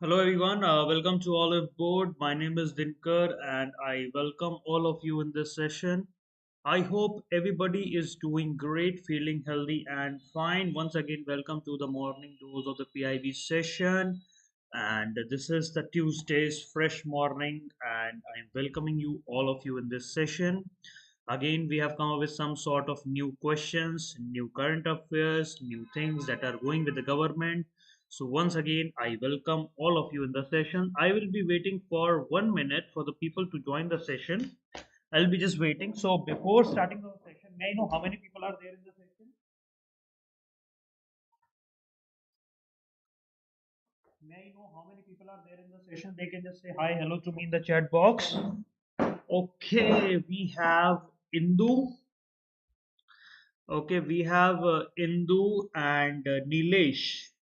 Hello everyone, welcome to Oliveboard. My name is Dinkar and I welcome all of you in this session. I hope everybody is doing great, feeling healthy and fine. Once again, welcome to the morning dose of the PIB session. And this is the Tuesday's fresh morning, and I'm welcoming you, all of you, in this session. Again, we have come up with some sort of new questions, new current affairs, new things that are going with the government. So once again, I welcome all of you in the session. I will be waiting for 1 minute for the people to join the session. I'll be just waiting. So before starting the session, may I know how many people are there in the session? May I know how many people are there in the session? They can just say hi, hello to me in the chat box. Okay, we have Indu. Okay, we have Indu and Nilesh.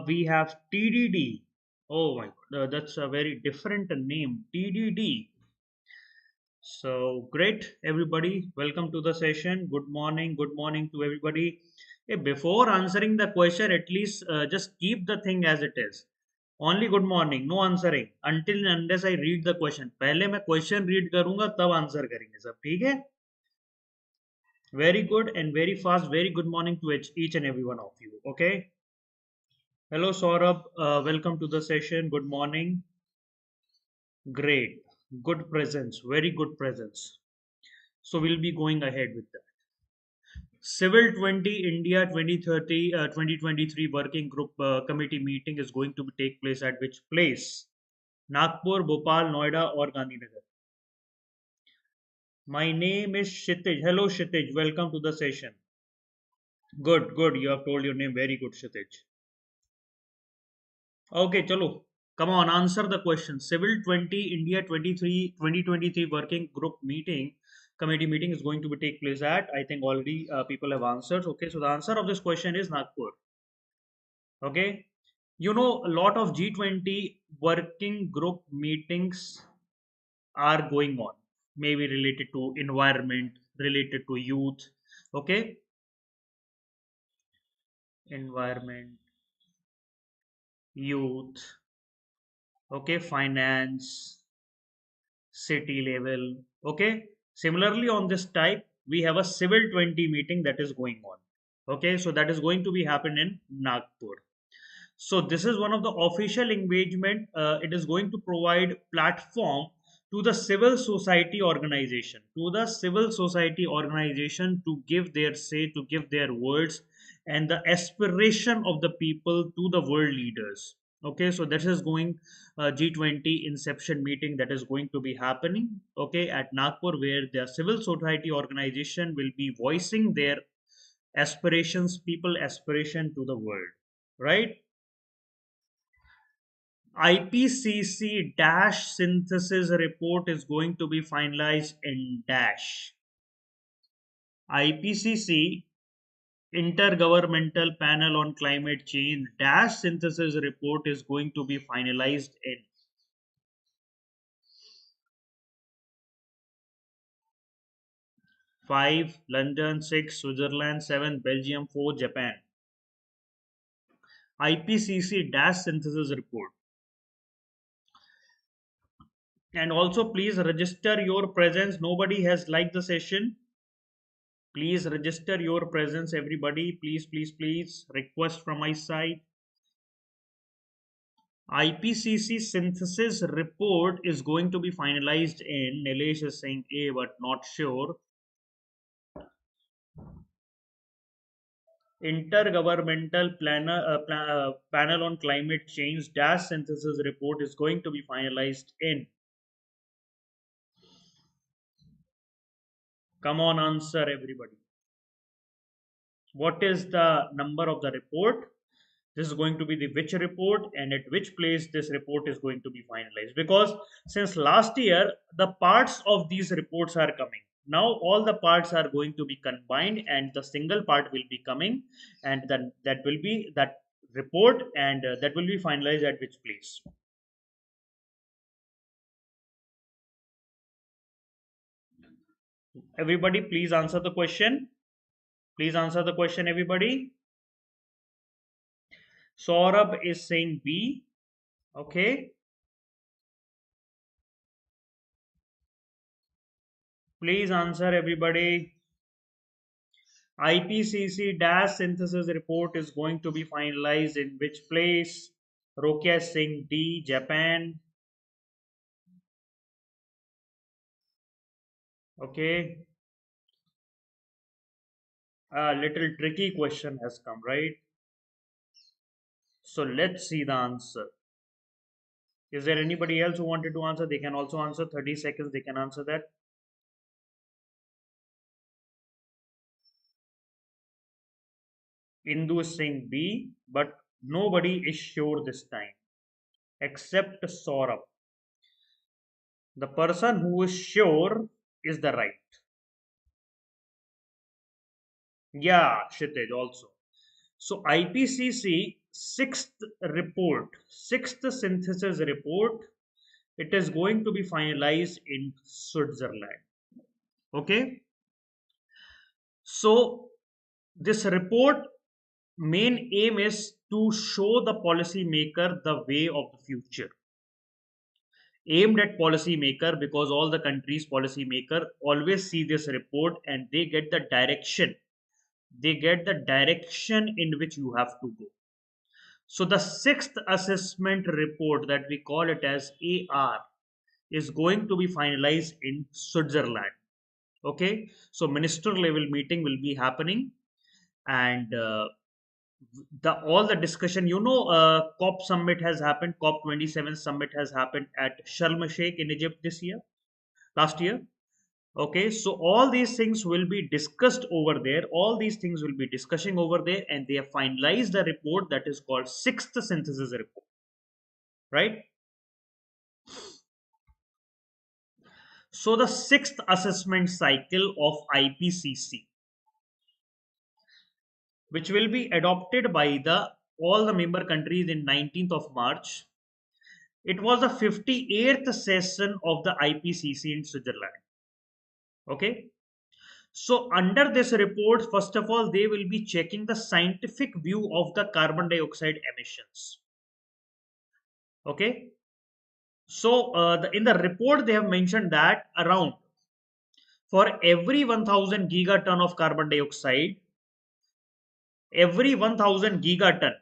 We have TDD. Oh my God, that's a very different name. TDD. So great, everybody. Welcome to the session. Good morning to everybody. Hey, before answering the question, at least just keep the thing as it is. Only good morning, no answering until and unless I read the question. पहले मैं question read करूंगा तब answer करेंगे सब ठीक है? Very good and very fast. Very good morning to each and every one of you. Okay. Hello Saurabh. Welcome to the session. Good morning. Great. Good presence. Very good presence. So we'll be going ahead with that. Civil 20 India 2030 2023 Working Group Committee meeting is going to take place at which place? Nagpur, Bhopal, Noida, or Gandhinagar? My name is Shitij. Hello Shitij. Welcome to the session. Good, good. You have told your name. Very good, Shitij. Okay, chalo. Come on, answer the question. Civil 20 India 2023 Working Group Meeting Committee meeting is going to be take place at. I think already people have answered. Okay, so the answer of this question is Nagpur. Okay, you know a lot of G20 working group meetings are going on, maybe related to environment, related to youth. Okay, environment, youth. Okay, finance, city level. Okay. Similarly, on this type, we have a civil 20 meeting that is going on. Okay. So that is going to be happen in Nagpur. So this is one of the official engagement. It is going to provide platform to the civil society organization to give their say, to give their words and the aspiration of the people to the world leaders. Okay, so this is going G20 inception meeting that is going to be happening. Okay, at Nagpur, where the civil society organization will be voicing their aspirations, people aspiration to the world, right? IPCC dash synthesis report is going to be finalized in dash. IPCC Intergovernmental Panel on Climate Change dash synthesis report is going to be finalized in 5 London, 6 Switzerland, 7 Belgium, 4 Japan. IPCC dash synthesis report. And also please register your presence. Nobody has liked the session. Please register your presence, everybody. Please, please, please. Request from my side. IPCC synthesis report is going to be finalized in. Nilesh is saying A, but not sure. Intergovernmental Panel on Climate Change dash synthesis report is going to be finalized in. Come on, answer everybody. What is the number of the report? This is going to be the which report and at which place this report is going to be finalized, because since last year the parts of these reports are coming. Now all the parts are going to be combined and the single part will be coming, and then that will be that report, and that will be finalized at which place. Everybody please answer the question. Please answer the question, everybody. Saurabh is saying B. Okay, please answer everybody. IPCC dash synthesis report is going to be finalized in which place? Rokia Singh D, Japan. Okay, a little tricky question has come, right? So let's see the answer. Is there anybody else who wanted to answer? They can also answer. 30 seconds, they can answer that. Indu is saying B, but nobody is sure this time except Saurabh. The person who is sure is the right. Yeah, Kshitij also. So IPCC sixth synthesis report, it is going to be finalized in Switzerland. Okay. So this report main aim is to show the policy maker the way of the future, aimed at policy maker, because all the countries policy maker always see this report and they get the direction in which you have to go. So the sixth assessment report, that we call it as AR, is going to be finalized in Switzerland. Okay, so minister level meeting will be happening, and the all the discussion, COP summit has happened. COP 27 summit has happened at Sharm el Sheikh in Egypt this year, last year. Okay, so all these things will be discussed over there. All these things will be discussing over there, and they have finalized the report that is called sixth synthesis report. Right. So the sixth assessment cycle of IPCC, which will be adopted by the all the member countries in 19th of March. It was the 58th session of the IPCC in Switzerland. Okay. So under this report, first of all, they will be checking the scientific view of the carbon dioxide emissions. Okay. So in the report, they have mentioned that around for every 1000 gigaton of carbon dioxide, every 1000 gigaton,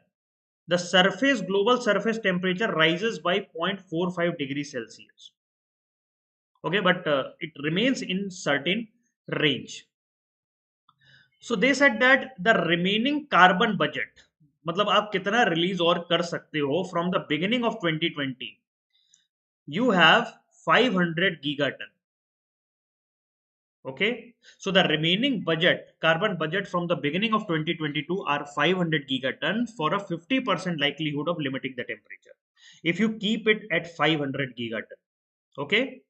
the global surface temperature rises by 0.45 degrees Celsius. Okay, but it remains in certain range. So they said that the remaining carbon budget, मतलब आप कितना release और कर सकते हो from the beginning of 2020, you have 500 gigaton. Okay, so the remaining budget, carbon budget from the beginning of 2022 are 500 gigaton for a 50% likelihood of limiting the temperature. If you keep it at 500 gigaton, okay,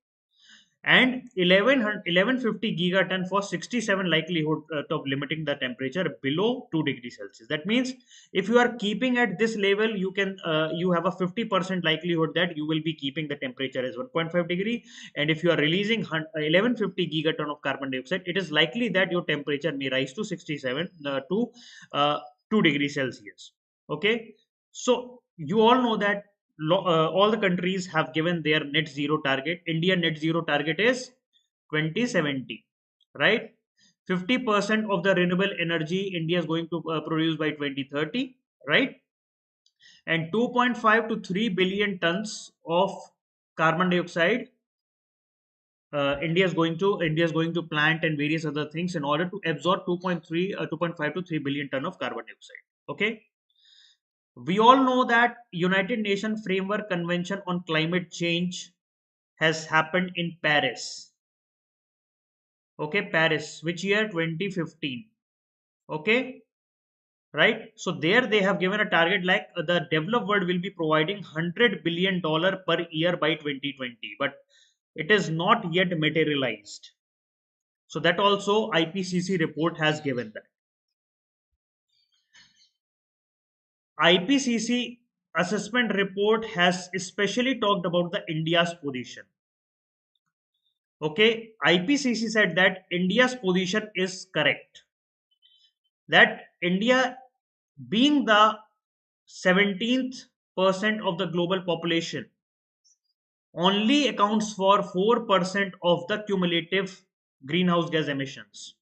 and 1150 gigaton for 67 likelihood of limiting the temperature below 2 degrees Celsius. That means if you are keeping at this level, you have a 50% likelihood that you will be keeping the temperature as 1.5 degree. And if you are releasing 1150 gigaton of carbon dioxide, it is likely that your temperature may rise to 67 to 2 degrees Celsius. Okay, so you all know that all the countries have given their net zero target. India net zero target is 2070, right? 50% of the renewable energy India is going to produce by 2030, right? And 2.5 to 3 billion tons of carbon dioxide India is going to plant and various other things in order to absorb 2.5 to 3 billion ton of carbon dioxide. Okay, we all know that United Nations Framework Convention on Climate Change has happened in Paris. Okay, Paris, which year? 2015. Okay, right? So there they have given a target like the developed world will be providing $100 billion per year by 2020, but it is not yet materialized. So that also IPCC report has given that. IPCC assessment report has especially talked about the India's position. Okay, IPCC said that India's position is correct. That India, being the 17th of the global population only accounts for 4% of the cumulative greenhouse gas emissions.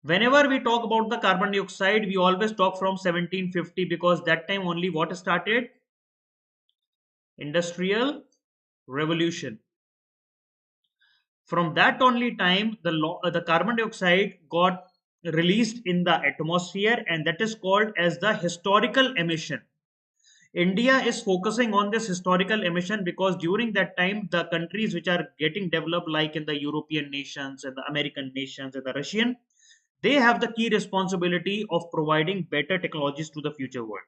Whenever we talk about the carbon dioxide, we always talk from 1750 because that time only what started? Industrial revolution. From that only time, the carbon dioxide got released in the atmosphere, and that is called as the historical emission. India is focusing on this historical emission because during that time, the countries which are getting developed, like in the European nations and the American nations and the Russian, they have the key responsibility of providing better technologies to the future world.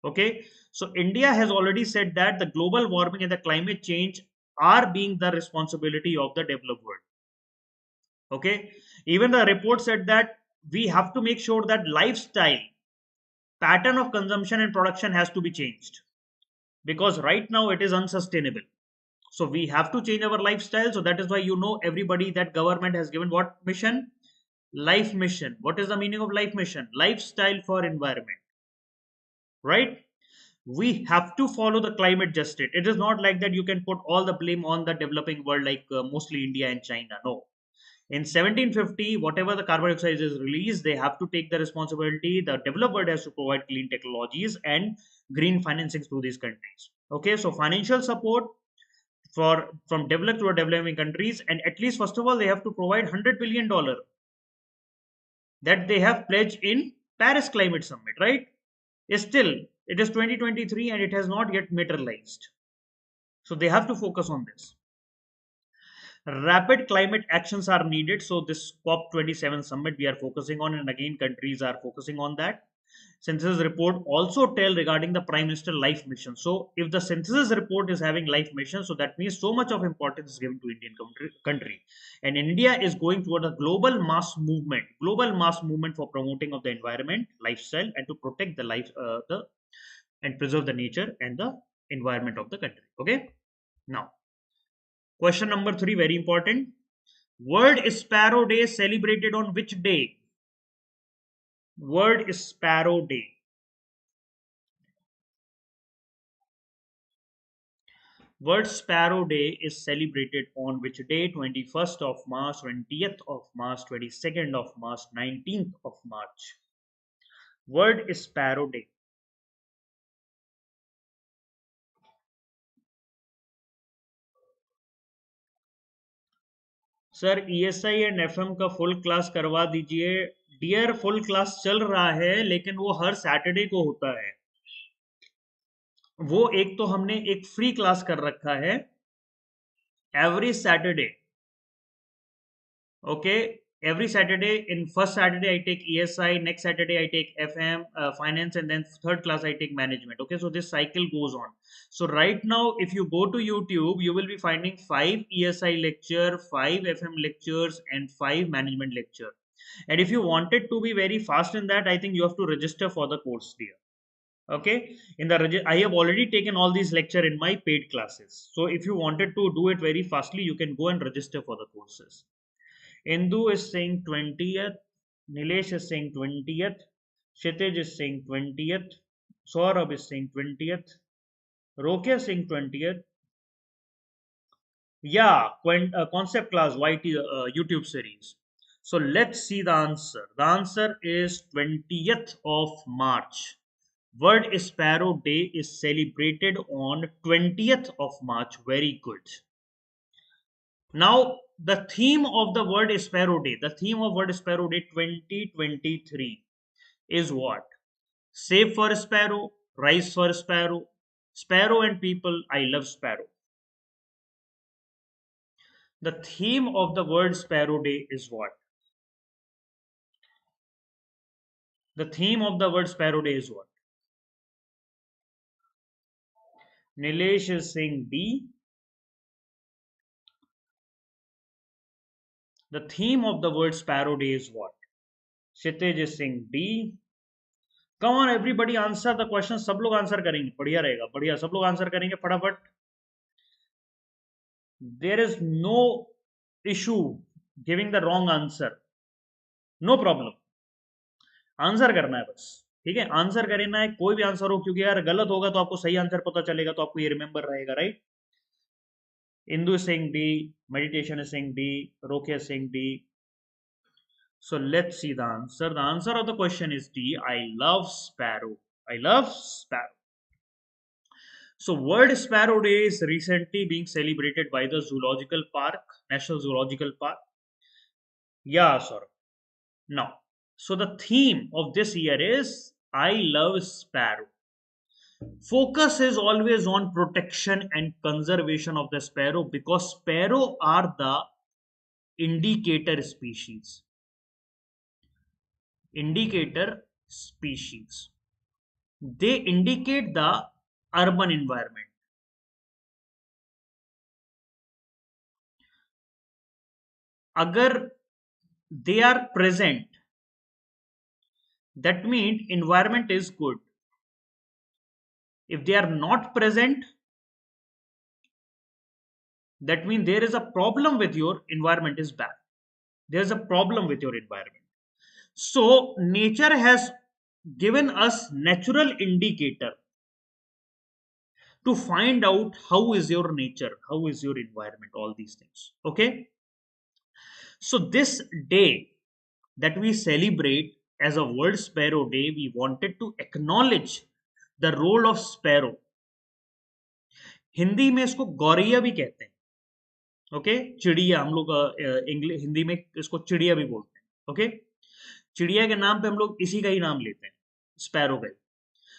Okay, so India has already said that the global warming and the climate change are being the responsibility of the developed world. Okay, even the report said that we have to make sure that lifestyle pattern of consumption and production has to be changed because right now it is unsustainable. So we have to change our lifestyle. So that is why everybody that government has given what mission? Life mission. What is the meaning of life mission? Lifestyle for environment, right? We have to follow the climate justice. It is not like that you can put all the blame on the developing world, like mostly India and China. No, in 1750, whatever the carbon dioxide is released, they have to take the responsibility. The developed world has to provide clean technologies and green financing to these countries. Okay, so financial support for from developed to developing countries, and at least first of all, they have to provide $100 billion that they have pledged in Paris Climate Summit, right? Still, it is 2023 and it has not yet materialized. So they have to focus on this. Rapid climate actions are needed. So this COP27 summit we are focusing on, and again countries are focusing on that. Synthesis report also tell regarding the Prime Minister life mission. So if the synthesis report is having life mission, so that means so much of importance is given to Indian country. And India is going toward a global mass movement for promoting of the environment, lifestyle, and to protect the life, and preserve the nature and the environment of the country. Okay. Now, question number 3, very important. World Sparrow Day celebrated on which day? World Sparrow Day. World Sparrow Day is celebrated on which day? 21st of March, 20th of March, 22nd of March, 19th of March. World Sparrow Day. Sir ESI and FM का full class करवा दीजिए. Dear, full class चल रहा है लेकिन वो हर Saturday को होता है. वो एक तो हमने एक फ्री क्लास कर रखा है every Saturday. Okay, every Saturday. In first Saturday I take ESI, next Saturday I take FM, finance, and then third class I take management. Okay, so this cycle goes on. So right now if you go to YouTube, you will be finding 5 ESI lecture, 5 FM lectures, and 5 management lecture. And if you wanted to be very fast in that, I think you have to register for the course there. Okay, I have already taken all these lecture in my paid classes. So if you wanted to do it very fastly, you can go and register for the courses. Indu is saying 20th, Nilesh is saying 20th, Kshitij is saying 20th, Saurabh is saying 20th, Roke is saying 20th. Yeah, concept class YT YouTube series. So let's see the answer. The answer is 20th of March. World Sparrow Day is celebrated on 20th of March. Very good. Now, the theme of the World Sparrow Day, the theme of World Sparrow Day 2023 is what? Save for sparrow, rise for sparrow, sparrow and people, I love sparrow. The theme of the World Sparrow Day is what? The theme of the World Sparrow Day is what? Nilesh is saying B. The theme of the World Sparrow Day is what? Kshitij is saying D. Come on everybody, answer the question. सब लोग answer करेंगे, बढ़िया रहेगा, बढ़िया. सब लोग answer करेंगे फटाफट. There is no issue giving the wrong answer. No problem. Answer करना है बस. ठीक है, आंसर करना है, कोई भी आंसर हो, क्योंकि यार गलत होगा तो आपको सही आंसर पता चलेगा, तो आपको ये रिमेंबर रहेगा, right? Indu is saying D, meditation is saying D, Rokia is saying D. So let's see the answer. The answer of the question is D. I love sparrow. I love sparrow. So World Sparrow Day is recently being celebrated by the Zoological Park, National Zoological Park. Yeah, sir. Now, so the theme of this year is I love sparrow. Focus is always on protection and conservation of the sparrow, because sparrow are the indicator species. Indicator species. They indicate the urban environment. Agar they are present, that means environment is good. If they are not present, that means there is a problem with your environment is bad. There is a problem with your environment. So nature has given us natural indicator to find out how is your nature, how is your environment, all these things. Okay. So this day that we celebrate as a World Sparrow Day, we wanted to acknowledge the role of sparrow. Hindi में इसको गौरैया भी कहते हैं, okay, चिड़िया, हम लोग English Hindi में इसको चिड़िया भी बोलते हैं, ओके। चिड़िया के नाम पे हम लोग इसी का ही नाम लेते हैं, स्पैरो का।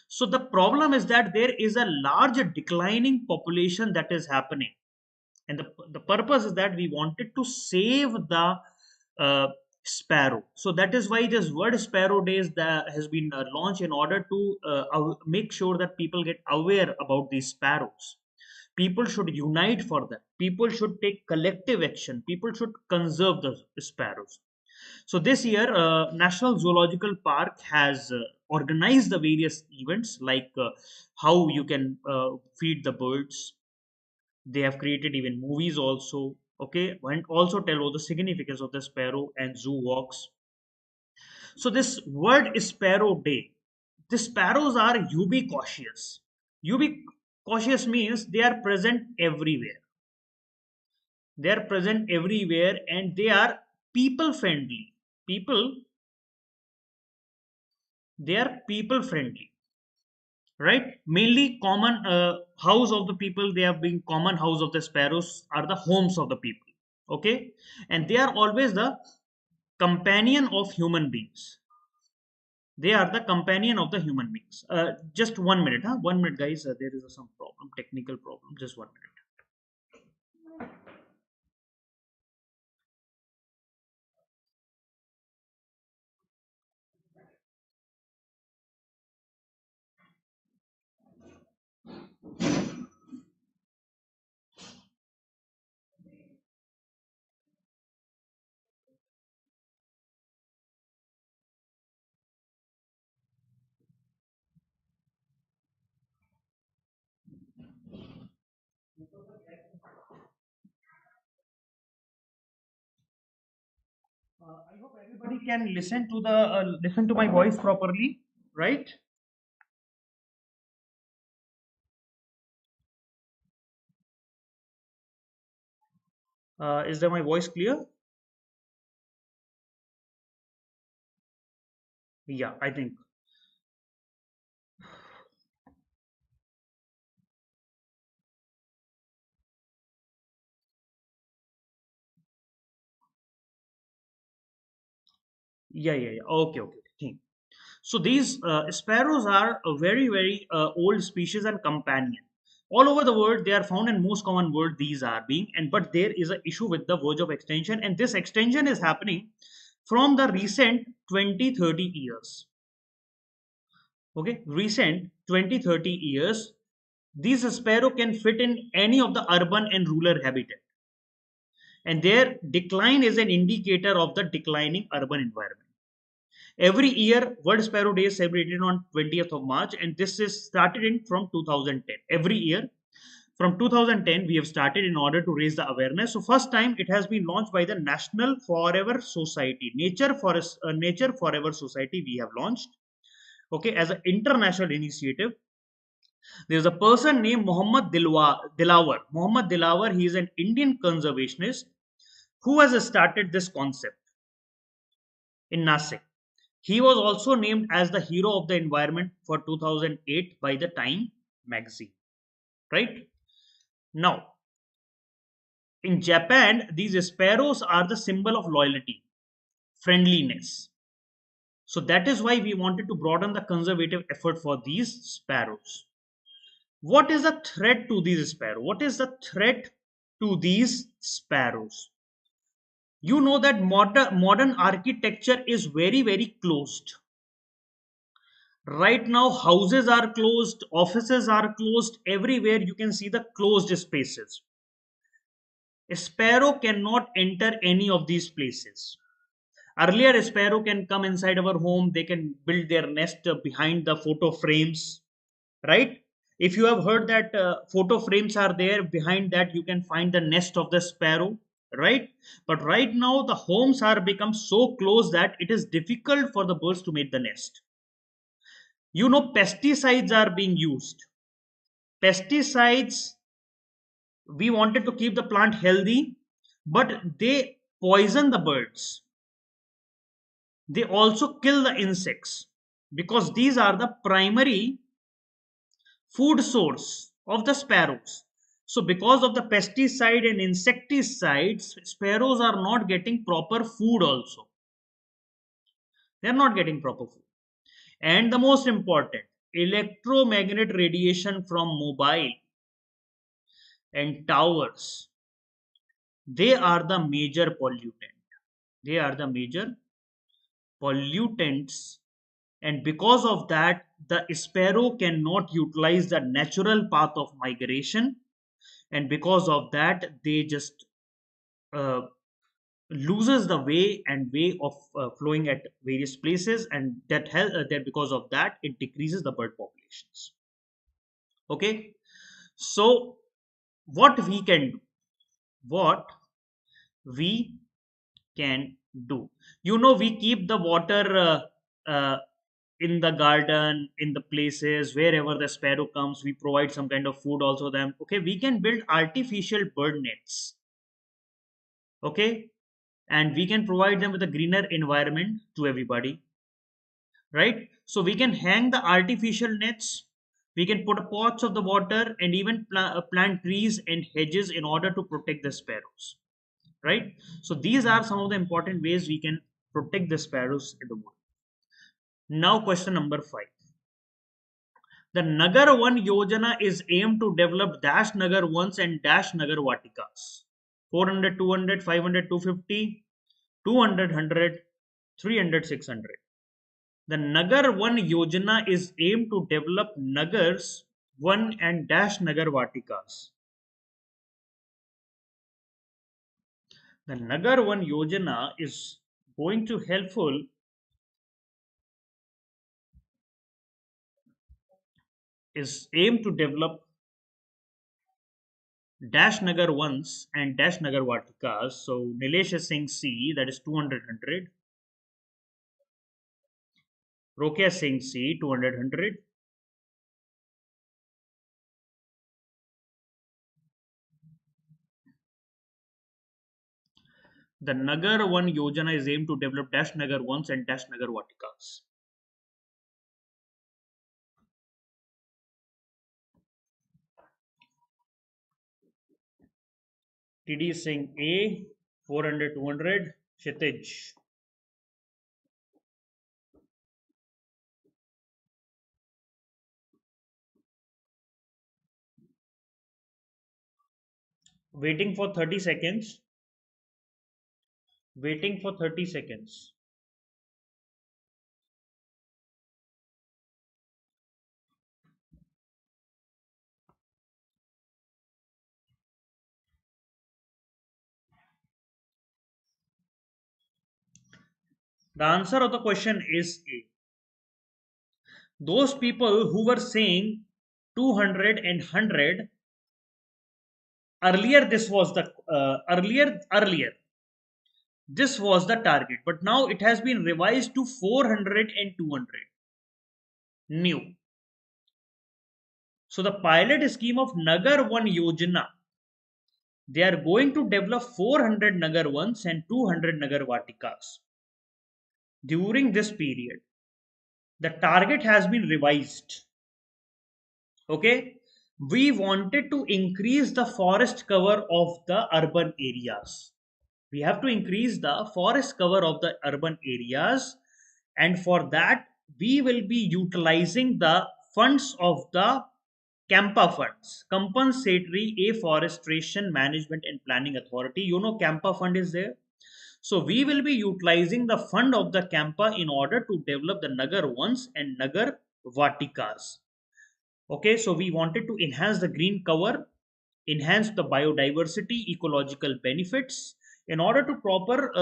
So the problem is that there is a large declining population that is happening, and the purpose is that we wanted to save the sparrow. So that is why this World Sparrow Days that has been launched in order to make sure that people get aware about these sparrows. People should unite for that. People should take collective action. People should conserve the sparrows. So this year, National Zoological Park has organized the various events, like how you can feed the birds. They have created even movies also, okay, and also tell all the significance of the sparrow and zoo walks. So this World Sparrow Day, the sparrows are ubiquitous. Ubiquitous means they are present everywhere. They are present everywhere, and they are people friendly. People, they are people friendly, right? Mainly common house of the people, they have been common house of the sparrows are the homes of the people, okay, and they are always the companion of human beings. They are the companion of the human beings. Just 1 minute, huh? 1 minute, guys. There is some problem, technical problem. Just 1 minute. I hope everybody can listen to my voice properly, right? Is there my voice clear? Yeah, I think. Yeah. Okay, okay. Think. So these sparrows are a very old species and companion. All over the world, they are found in most common world. These are being, and but there is an issue with the verge of extinction, and this extinction is happening from the recent 20-30 years. Okay, recent 20-30 years. These sparrow can fit in any of the urban and rural habitat, and their decline is an indicator of the declining urban environment. Every year, World Sparrow Day is celebrated on 20th of March, and this is started in from 2010. Every year, from 2010, we have started in order to raise the awareness. So, first time it has been launched by the National Forever Society, Nature Forever Society. We have launched. Okay, as an international initiative. There's a person named Dilawar. Muhammad Dilawar, he is an Indian conservationist who has started this concept in Nasik. He was also named as the hero of the environment for 2008 by the Time magazine. Right? Now, in Japan, these sparrows are the symbol of loyalty, friendliness. So that is why we wanted to broaden the conservative effort for these sparrows. What is the threat to these sparrows? What is the threat to these sparrows? You know that modern architecture is very closed. Right now, houses are closed, offices are closed, everywhere you can see the closed spaces. A sparrow cannot enter any of these places. Earlier, a sparrow can come inside our home, they can build their nest behind the photo frames, right? If you have heard that photo frames are there, behind that you can find the nest of the sparrow, right? But right now, the homes are become so close that it is difficult for the birds to make the nest. You know, pesticides are being used. Pesticides, we wanted to keep the plant healthy, but they poison the birds. They also kill the insects because these are the primary food source of the sparrows. So because of the pesticide and insecticides, sparrows are not getting proper food also. They are not getting proper food. And the most important, electromagnetic radiation from mobile and towers, they are the major pollutant. They are the major pollutants, and because of that the sparrow cannot utilize the natural path of migration, and because of that they just uh, loses the way of flowing at various places, and that because of that it decreases the bird populations. Okay, so what we can do, what we can do, you know, we keep the water in the garden, in the places wherever the sparrow comes, we provide some kind of food also them. Okay, we can build artificial bird nets. Okay, and we can provide them with a greener environment to everybody, right? So we can hang the artificial nets, we can put pots of the water, and even plant trees and hedges in order to protect the sparrows, right? So these are some of the important ways we can protect the sparrows in the world. Now question number 5. The Nagar One Yojana is aimed to develop Dash Nagar Ones and Dash Nagar Vatikas. 400, 200, 500, 250, 200, 100, 300, 600. The Nagar One Yojana is aimed to develop Nagars One and Dash Nagar Vatikas. The Nagar One Yojana is going to helpful is aimed to develop Dash Nagar Ones and Dash Nagar Vatikas. So Nilesh is saying C, that is 200, 100. Rokia is saying C, 200, 100. The Nagar One Yojana is aimed to develop Dash Nagar Ones and Dash Nagar Vatikas. TD is saying A, 400, 200. Kshitij. Waiting for 30 seconds. Waiting for 30 seconds. The answer of the question is A. Those people who were saying 200 and 100, earlier this was the earlier this was the target, but now it has been revised to 400 and 200. New. So the pilot scheme of Nagar One Yojana, they are going to develop 400 Nagar Ones and 200 Nagar Vatikas. During this period, the target has been revised. Okay, we wanted to increase the forest cover of the urban areas. We have to increase the forest cover of the urban areas, and for that we will be utilizing the funds of the Campa funds, compensatory afforestation management and planning authority. You know, Campa fund is there. So we will be utilizing the fund of the Campa in order to develop the Nagar ones and Nagar Vatikas. Okay, so we wanted to enhance the green cover, enhance the biodiversity, ecological benefits, in order to proper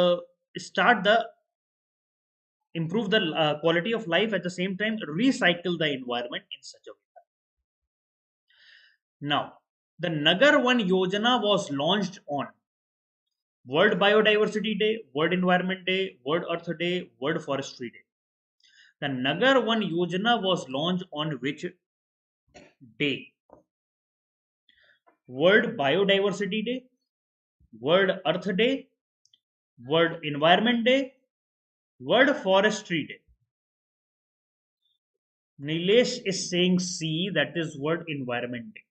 start the improve the quality of life, at the same time recycle the environment in such a way. Now, the Nagar One Yojana was launched on World Biodiversity Day, World Environment Day, World Earth Day, World Forestry Day. The Nagar One Yojana was launched on which day? World Biodiversity Day, World Earth Day, World Environment Day, World Forestry Day. Nilesh is saying C, that is World Environment Day.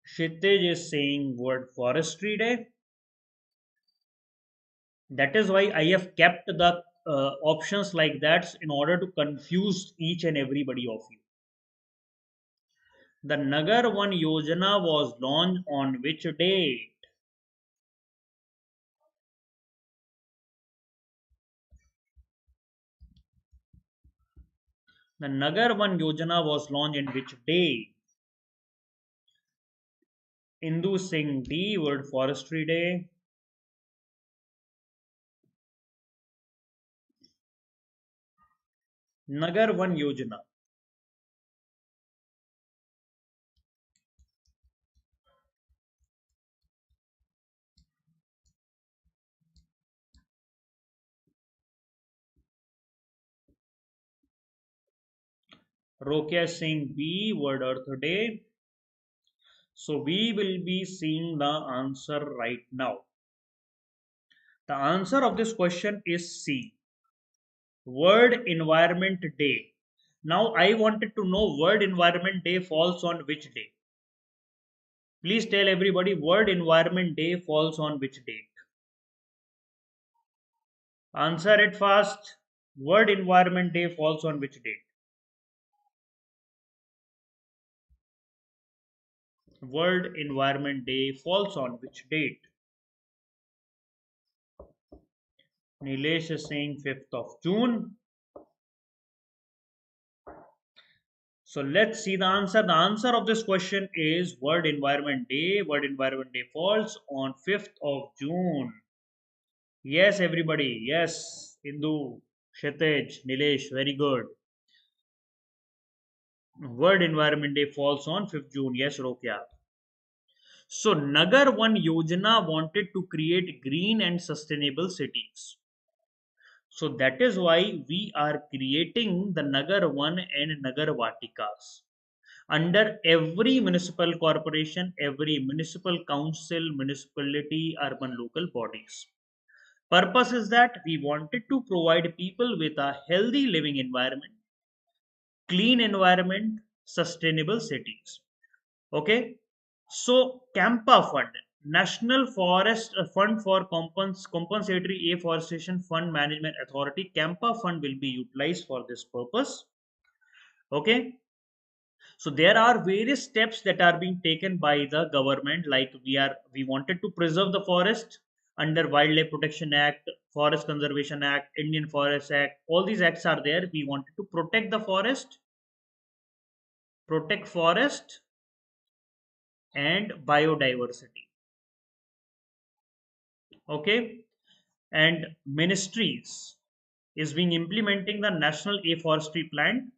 Kshitij is saying World Forestry Day. That is why I have kept the options like that in order to confuse each and everybody of you. The Nagar One Yojana was launched on which date? The Nagar One Yojana was launched in which day? Indu Singh D, World Forestry Day. Nagar One Yojana. Rokia Singh B, World Earth Day. So we will be seeing the answer right now. The answer of this question is C, World Environment Day. Now I wanted to know World Environment Day falls on which day? Please tell everybody, World Environment Day falls on which date? Answer it fast. World Environment Day falls on which date? World Environment Day falls on which date? Nilesh is saying 5th of June. So let's see the answer. The answer of this question is World Environment Day. World Environment Day falls on 5th of June. Yes, everybody. Yes, Indu, Kshitij, Nilesh, very good. World Environment Day falls on 5th June. Yes, Rokya. So Nagar One Yojana wanted to create green and sustainable cities. So that is why we are creating the Nagar One and Nagar Vatikas. Under every municipal corporation, every municipal council, municipality, urban local bodies. Purpose is that we wanted to provide people with a healthy living environment, clean environment, sustainable cities. Okay, so Campa Fund, National Forest Fund for Compensatory Afforestation Fund Management Authority, Campa Fund will be utilized for this purpose. Okay, so there are various steps that are being taken by the government, like we wanted to preserve the forest under Wildlife Protection Act, Forest Conservation Act, Indian Forest Act. All these acts are there. We wanted to protect the forest, protect forest and biodiversity. Okay, and ministries is being implementing the National Afforestry Plan,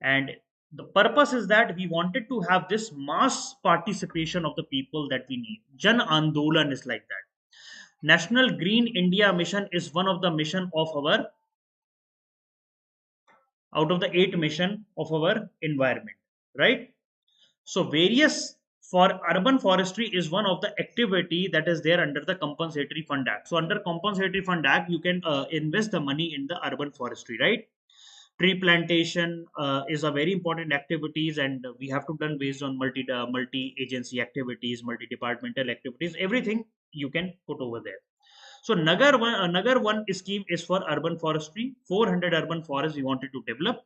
and The purpose is that we wanted to have this mass participation of the people that we need. Jan Andolan is like that. National Green India Mission is one of the mission of our, out of the 8 mission of our environment, right? So various, for urban forestry is one of the activity that is there under the Compensatory Fund Act. So under Compensatory Fund Act, you can invest the money in the urban forestry, right? Tree plantation is a very important activities, and we have to done based on multi agency activities, multi departmental activities, everything you can put over there. So Nagar one scheme is for urban forestry. 400 urban forests we wanted to develop.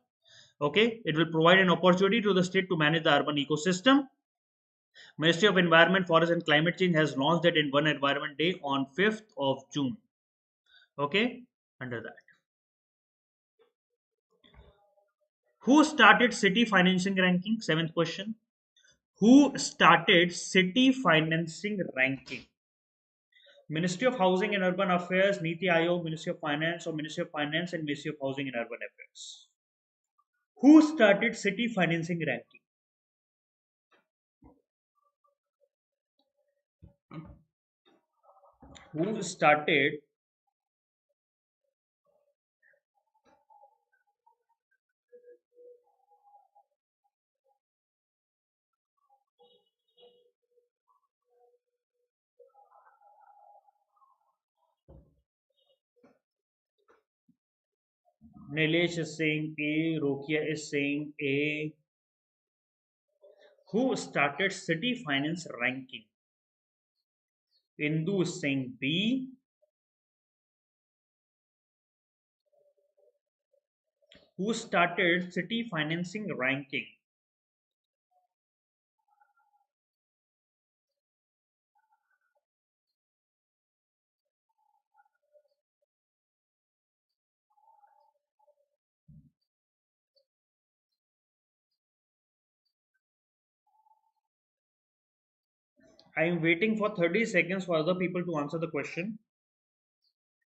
Okay, it will provide an opportunity to the state to manage the urban ecosystem. Ministry of Environment, Forest and Climate Change has launched it in One Environment Day on 5th of June. Okay, under that. Who started city financing ranking? Seventh question. Who started city financing ranking? Ministry of Housing and Urban Affairs, Niti Aayog, Ministry of Finance, or Ministry of Finance and Ministry of Housing and Urban Affairs? Who started city financing ranking? Who started Nilesh is saying A, Rokia is saying A. Who started city finance ranking? Indu is saying B. Who started city financing ranking? I am waiting for 30 seconds for other people to answer the question.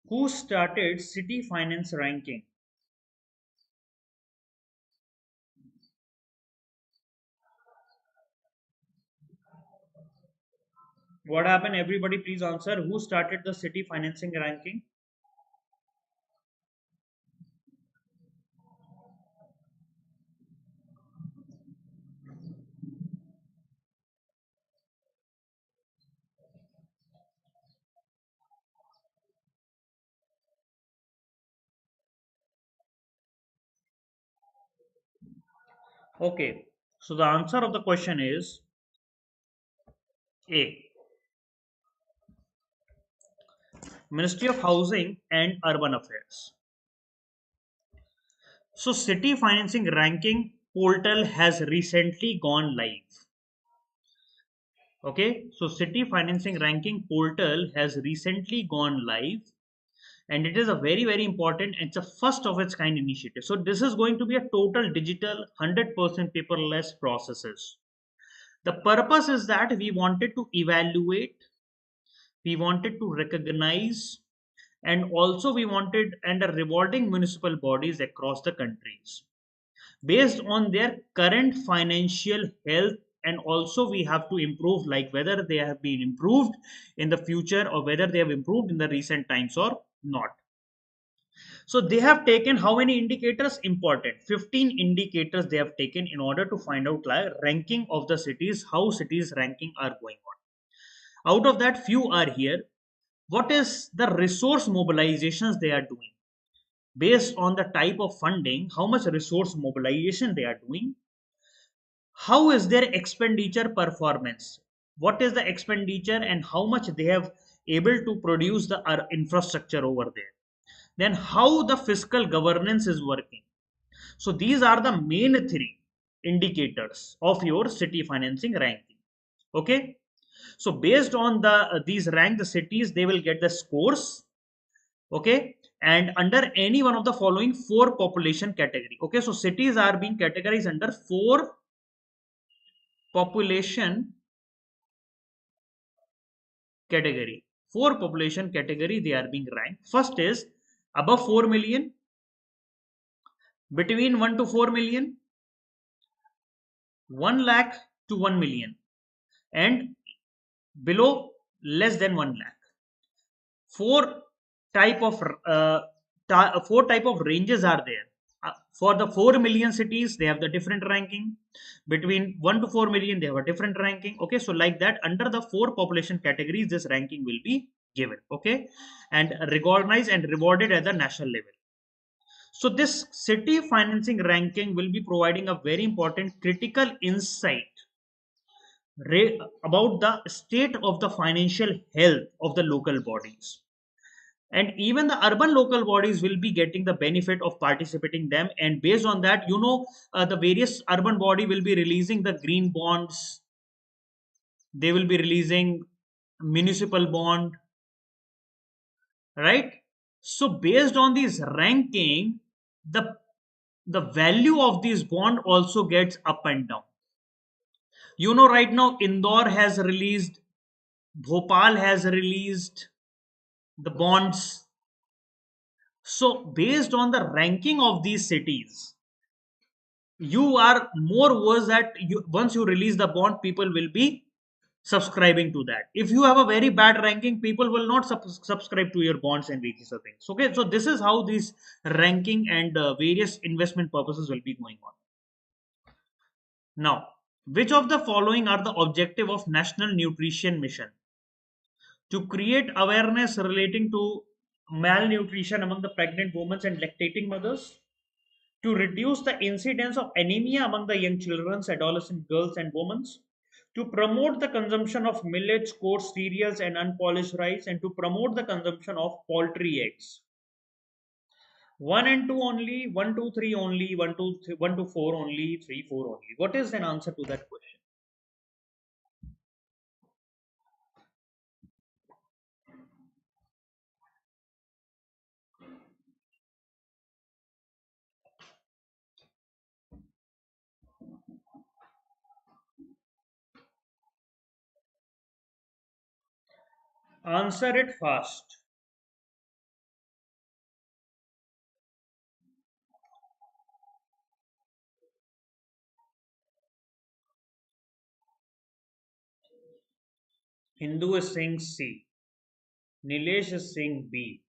Who started city finance ranking? What happened? Everybody, please answer. Who started the city financing ranking? Okay, so the answer of the question is A. Ministry of Housing and Urban Affairs. So, city financing ranking portal has recently gone live. Okay, so city financing ranking portal has recently gone live, and it is a very important, it's a first of its kind initiative. So this is going to be a total digital 100% paperless processes. The purpose is that we wanted to evaluate, we wanted to recognize, and also we wanted and are rewarding municipal bodies across the countries based on their current financial health, and also we have to improve, like whether they have been improved in the future or whether they have improved in the recent times or not. So they have taken how many indicators? Important. 15 indicators they have taken in order to find out like ranking of the cities, how cities ranking are going on. Out of that, few are here. What is the resource mobilizations they are doing? Based on the type of funding, how much resource mobilization they are doing? How is their expenditure performance? What is the expenditure and how much they have able to produce the infrastructure over there? Then how the fiscal governance is working. So these are the main 3 indicators of your city financing ranking. Okay, so based on the these ranked cities, they will get the scores. Okay, and under any one of the following 4 population category. Okay, so cities are being categorized under 4 population category. 4 population category they are being ranked. First is above 4 million, between 1 to 4 million, 1 lakh to 1 million, and below less than 1 lakh. Four type of four type of ranges are there. For the 4 million cities, they have the different ranking. Between 1 to 4 million, they have a different ranking. Okay, so like that, under the 4 population categories, this ranking will be given. Okay, and recognized and rewarded at the national level. So this city financing ranking will be providing a very important critical insight about the state of the financial health of the local bodies, and even the urban local bodies will be getting the benefit of participating them, and based on that, the various urban body will be releasing the green bonds, they will be releasing municipal bond, right? So based on this ranking, the the value of this bond also gets up and down. Right now Indore has released, Bhopal has released the bonds. So based on the ranking of these cities, you are more worse that once you release the bond, people will be subscribing to that. If you have a very bad ranking, people will not subscribe to your bonds and various other things. Okay, so this is how these ranking and various investment purposes will be going on. Now, which of the following are the objective of National Nutrition Mission? To create awareness relating to malnutrition among the pregnant women and lactating mothers, to reduce the incidence of anemia among the young children, adolescent girls, and women, to promote the consumption of millets, coarse cereals, and unpolished rice, and to promote the consumption of poultry eggs. 1 and 2 only, 1, 2, 3 only, 1, 2, 3, 1 to 4 only, 3, 4 only. What is an answer to that question? Answer it fast. Hindu is saying C. Nilesh is saying B.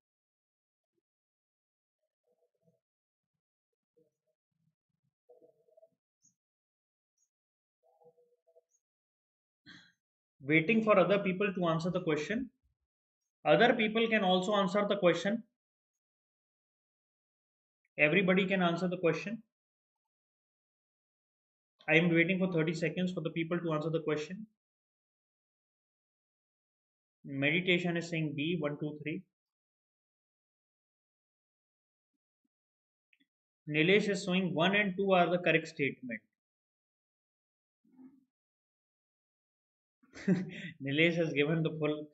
Waiting for other people to answer the question. Other people can also answer the question. Everybody can answer the question. I am waiting for 30 seconds for the people to answer the question. Meditation is saying B, 1, 2, 3. Nilesh is showing 1 and 2 are the correct statement. Nilesh has given the full,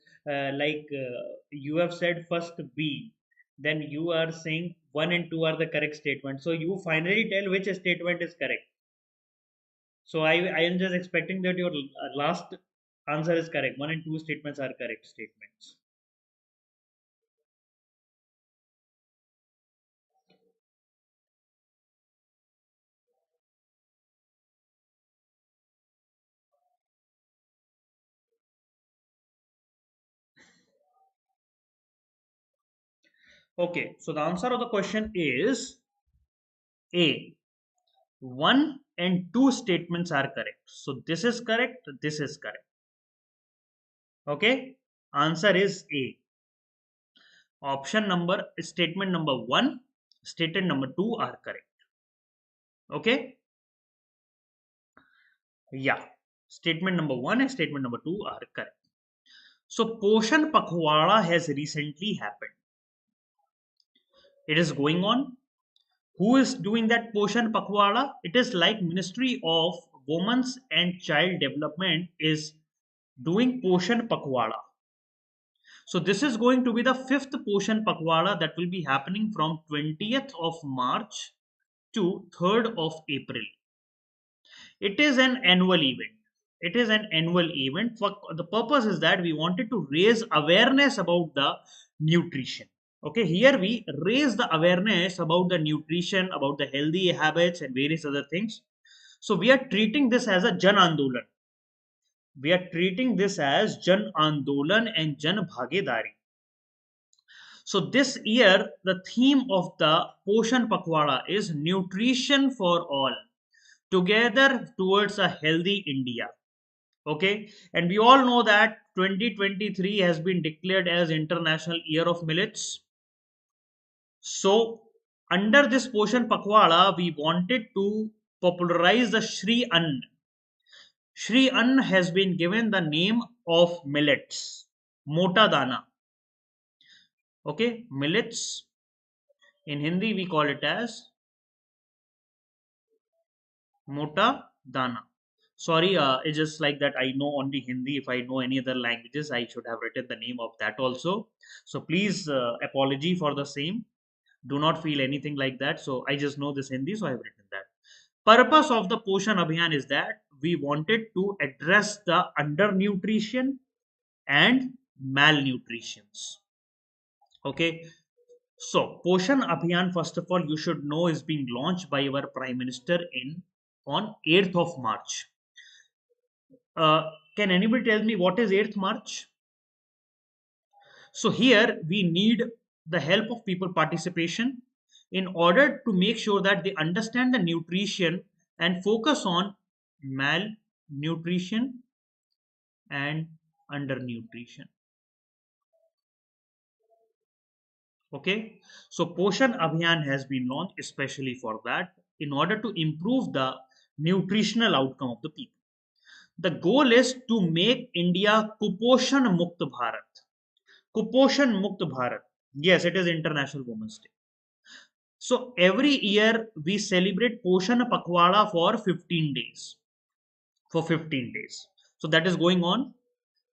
you have said first B, then you are saying 1 and 2 are the correct statement. So you finally tell which statement is correct. So I am just expecting that your last answer is correct. 1 and 2 statements are correct statements. Okay, so the answer of the question is A. 1 and 2 statements are correct. So this is correct, this is correct. Okay, answer is A. Option number, statement number 1, statement number 2 are correct. Okay, yeah, statement number 1 and statement number 2 are correct. So Poshan Pakhwada has recently happened. It is going on. Who is doing that Poshan Pakhwada? It is like Ministry of Women's and Child Development is doing Poshan Pakhwada. So this is going to be the 5th Poshan Pakhwada that will be happening from 20th of March to 3rd of April. It is an annual event. It is an annual event. For the purpose is that we wanted to raise awareness about the nutrition. Okay, here we raise the awareness about the nutrition, about the healthy habits and various other things. So we are treating this as a Jan Andolan. We are treating this as Jan Andolan and Jan Bhagidari. So this year, the theme of the Poshan Pakwara is nutrition for all, together towards a healthy India. Okay, and we all know that 2023 has been declared as International Year of Millets. So under this Poshan Pakwara, we wanted to popularize the Shri Ann. Shri Ann has been given the name of millets, Mota Dana. Okay, millets in Hindi we call it as Mota Dana. Sorry, it's just like that. I know only Hindi. If I know any other languages, I should have written the name of that also. So please, apology for the same. Do not feel anything like that. So I just know this Hindi, so I have written that. Purpose of the Poshan Abhiyan is that we wanted to address the undernutrition and malnutritions. Okay, so Poshan Abhiyan, first of all, you should know, is being launched by our Prime Minister in on 8th of March. Can anybody tell me what is 8th March? So here we need the help of people participation in order to make sure that they understand the nutrition and focus on malnutrition and undernutrition. Okay, so Poshan Abhiyan has been launched especially for that in order to improve the nutritional outcome of the people. The goal is to make India Kuposhan Mukt Bharat. Kuposhan Mukt Bharat. Yes, it is International Women's Day. So every year we celebrate Poshan Pakwara for 15 days. For 15 days. So that is going on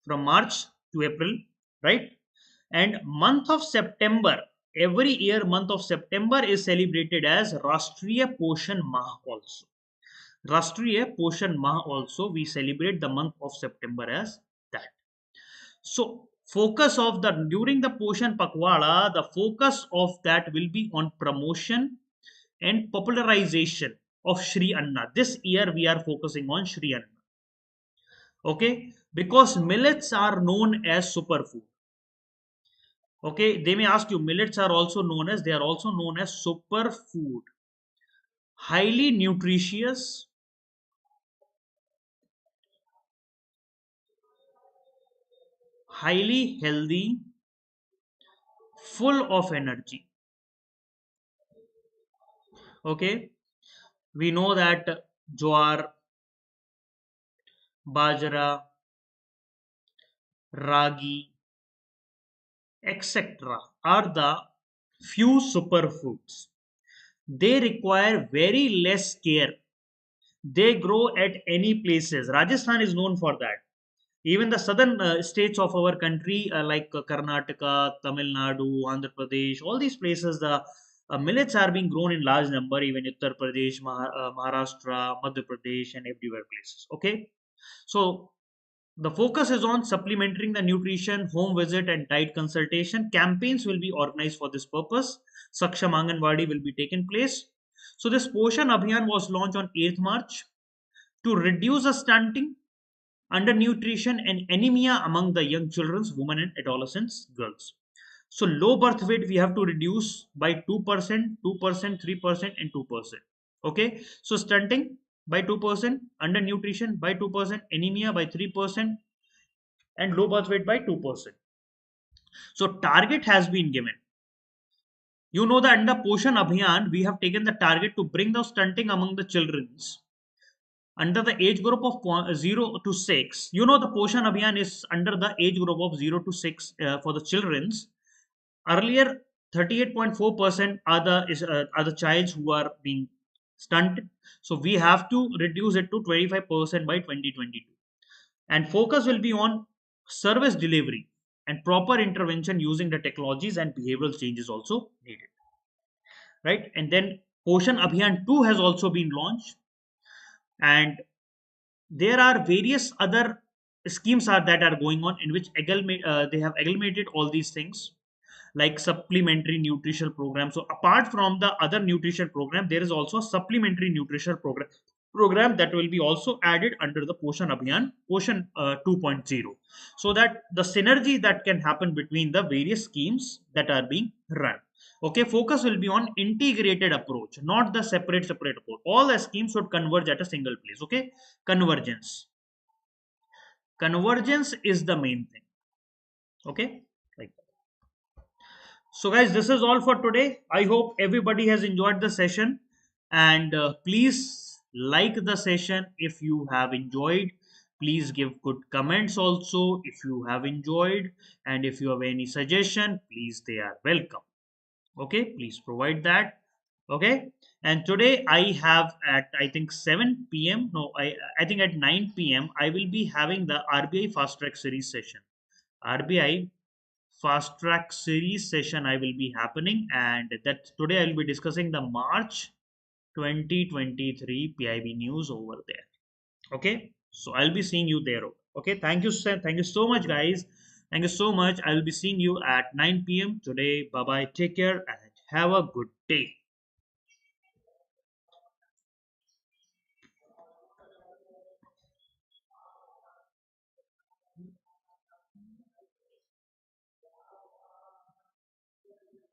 from March to April, right? And month of September, every year month of September is celebrated as Rashtriya Poshan Mah also. Rashtriya Poshan Mah also, we celebrate the month of September as that. So focus of the during the Poshan Pakwara, the focus of that will be on promotion and popularization of Shri Anna. This year we are focusing on Shri Anna. Okay, because millets are known as superfood. Okay, they may ask you, millets are also known as, they are also known as superfood, highly nutritious, highly healthy, full of energy. Okay, we know that jowar, bajra, ragi, etc. are the few superfoods. They require very less care. They grow at any places. Rajasthan is known for that. Even the southern states of our country, like Karnataka, Tamil Nadu, Andhra Pradesh, all these places, the millets are being grown in large number. Even Uttar Pradesh, Maharashtra, Madhya Pradesh, and everywhere places. Okay, so the focus is on supplementing the nutrition, home visit, and diet consultation. Campaigns will be organized for this purpose. Saksham Anganwadi will be taken place. So this Poshan Abhiyan was launched on 8th March to reduce the stunting, undernutrition, and anemia among the young children, women, and adolescents, girls. So low birth weight we have to reduce by 2%, 2%, 3%, and 2%. Okay, so stunting by 2%, undernutrition by 2%, anemia by 3%, and low birth weight by 2%. So target has been given. You know that under Poshan Abhiyan, we have taken the target to bring the stunting among the children's under the age group of 0 to 6. You know the Poshan Abhiyan is under the age group of 0 to 6 for the children's. Earlier, 38.4% are the childs who are being stunted. So we have to reduce it to 25% by 2022. And focus will be on service delivery and proper intervention using the technologies, and behavioral changes also needed. Right? And then Poshan Abhiyan 2 has also been launched, and there are various other schemes that are going on in which they have aggregated all these things like supplementary nutritional program. So apart from the other nutrition program, there is also a supplementary nutrition program program that will be also added under the Poshan Abhiyan, Poshan 2.0, so that the synergy that can happen between the various schemes that are being run. Okay, focus will be on integrated approach, not the separate approach. All the schemes should converge at a single place. Okay, convergence. Convergence is the main thing. Okay, like so, guys, this is all for today. I hope everybody has enjoyed the session. And please like the session if you have enjoyed. Please give good comments also if you have enjoyed. And if you have any suggestion, please, they are welcome. Okay, please provide that. Okay. And today I have at I think 7 p.m. No, I think at 9 p.m. I will be having the RBI Fast Track Series session. RBI Fast Track Series session I will be happening, and that today I will be discussing the March 2023 PIB news over there. Okay, so I'll be seeing you there. Okay, thank you, sir. Thank you so much, guys. Thank you so much. I will be seeing you at 9 p.m. today. Bye bye. Take care and have a good day.